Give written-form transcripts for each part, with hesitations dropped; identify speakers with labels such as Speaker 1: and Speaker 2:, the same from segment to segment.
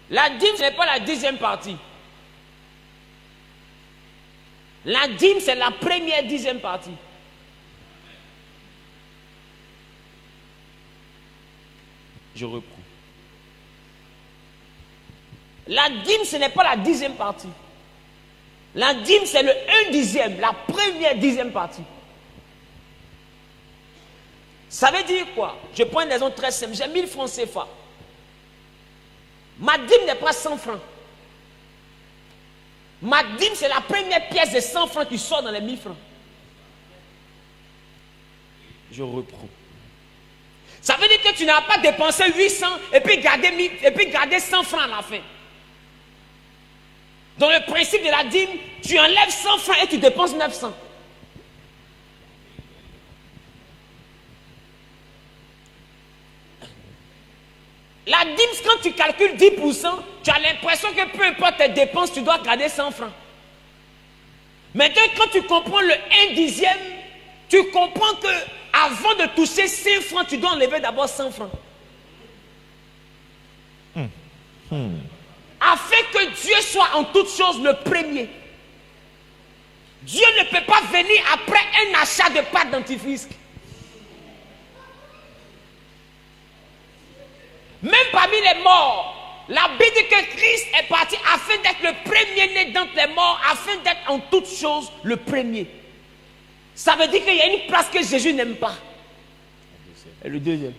Speaker 1: La dîme, ce n'est pas la 10e partie. La dîme, c'est la première 10e partie. Je reprends. La dîme, ce n'est pas la 10e partie. La dîme, c'est le 1/10, la première 10e partie. Ça veut dire quoi? Je prends une raison très simple. J'ai 1000 francs CFA. Ma dîme n'est pas 100 francs. Ma dîme, c'est la première pièce de 100 francs qui sort dans les 1000 francs. Je reprends. Ça veut dire que tu n'as pas dépensé 800 et puis garder 100 francs à la fin. Dans le principe de la dîme, tu enlèves 100 francs et tu dépenses 900. La dîme, quand tu calcules 10%, tu as l'impression que peu importe tes dépenses, tu dois garder 100 francs. Maintenant, quand tu comprends le 1/10, tu comprends que avant de toucher 5 francs, tu dois enlever d'abord 100 francs. Afin que Dieu soit en toutes choses le premier. Dieu ne peut pas venir après un achat de pâte dentifrice. Même parmi les morts, la Bible dit que Christ est parti afin d'être le premier-né d'entre les morts, afin d'être en toutes choses le premier. Ça veut dire qu'il y a une place que Jésus n'aime pas. Et le deuxième.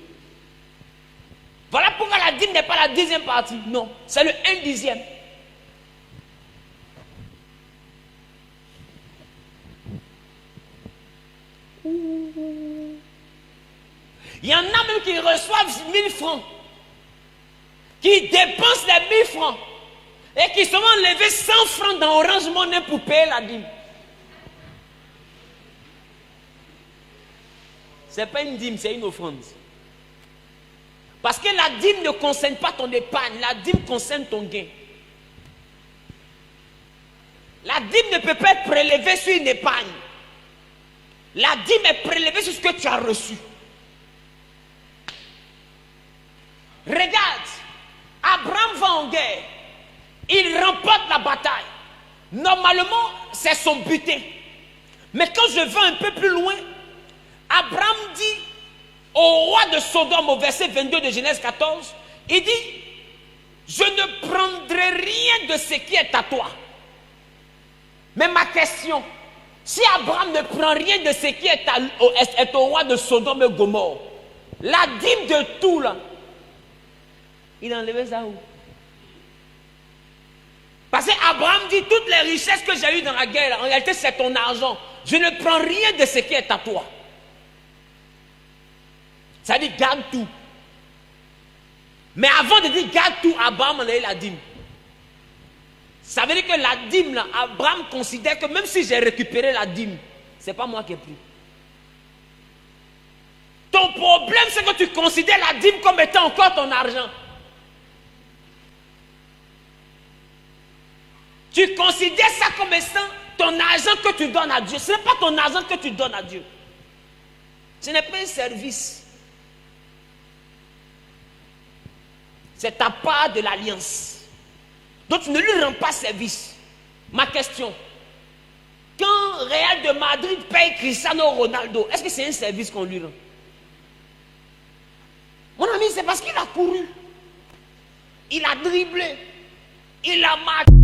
Speaker 1: Voilà pourquoi la dîme n'est pas la 10e partie. Non, c'est le 1/10. Il y en a même qui reçoivent 1000 francs, qui dépensent les 1000 francs et qui se vont enlever 100 francs dans Orange Money pour payer la dîme. Ce n'est pas une dîme, c'est une offrande. Parce que la dîme ne concerne pas ton épargne, la dîme concerne ton gain. La dîme ne peut pas être prélevée sur une épargne. La dîme est prélevée sur ce que tu as reçu. Regarde, Abraham va en guerre. Il remporte la bataille. Normalement, c'est son butin. Mais quand je vais un peu plus loin, Abraham dit au roi de Sodome, au verset 22 de Genèse 14, il dit, je ne prendrai rien de ce qui est à toi. Mais ma question, si Abraham ne prend rien de ce qui est au roi de Sodome et Gomorrhe, la dîme de tout là, il enlevait ça où? Parce qu'Abraham dit, toutes les richesses que j'ai eues dans la guerre, en réalité c'est ton argent. Je ne prends rien de ce qui est à toi. Ça dit garde tout. Mais avant de dire garde tout, Abraham en a eu la dîme. Ça veut dire que la dîme, là, Abraham considère que même si j'ai récupéré la dîme, ce n'est pas moi qui ai pris. Ton problème, c'est que tu considères la dîme comme étant encore ton argent. Tu considères ça comme étant ton argent que tu donnes à Dieu. Ce n'est pas ton argent que tu donnes à Dieu. Ce n'est pas un service. C'est ta part de l'alliance. Donc tu ne lui rends pas service. Ma question, quand Real de Madrid paye Cristiano Ronaldo, est-ce que c'est un service qu'on lui rend? Mon ami, c'est parce qu'il a couru. Il a dribblé. Il a marqué.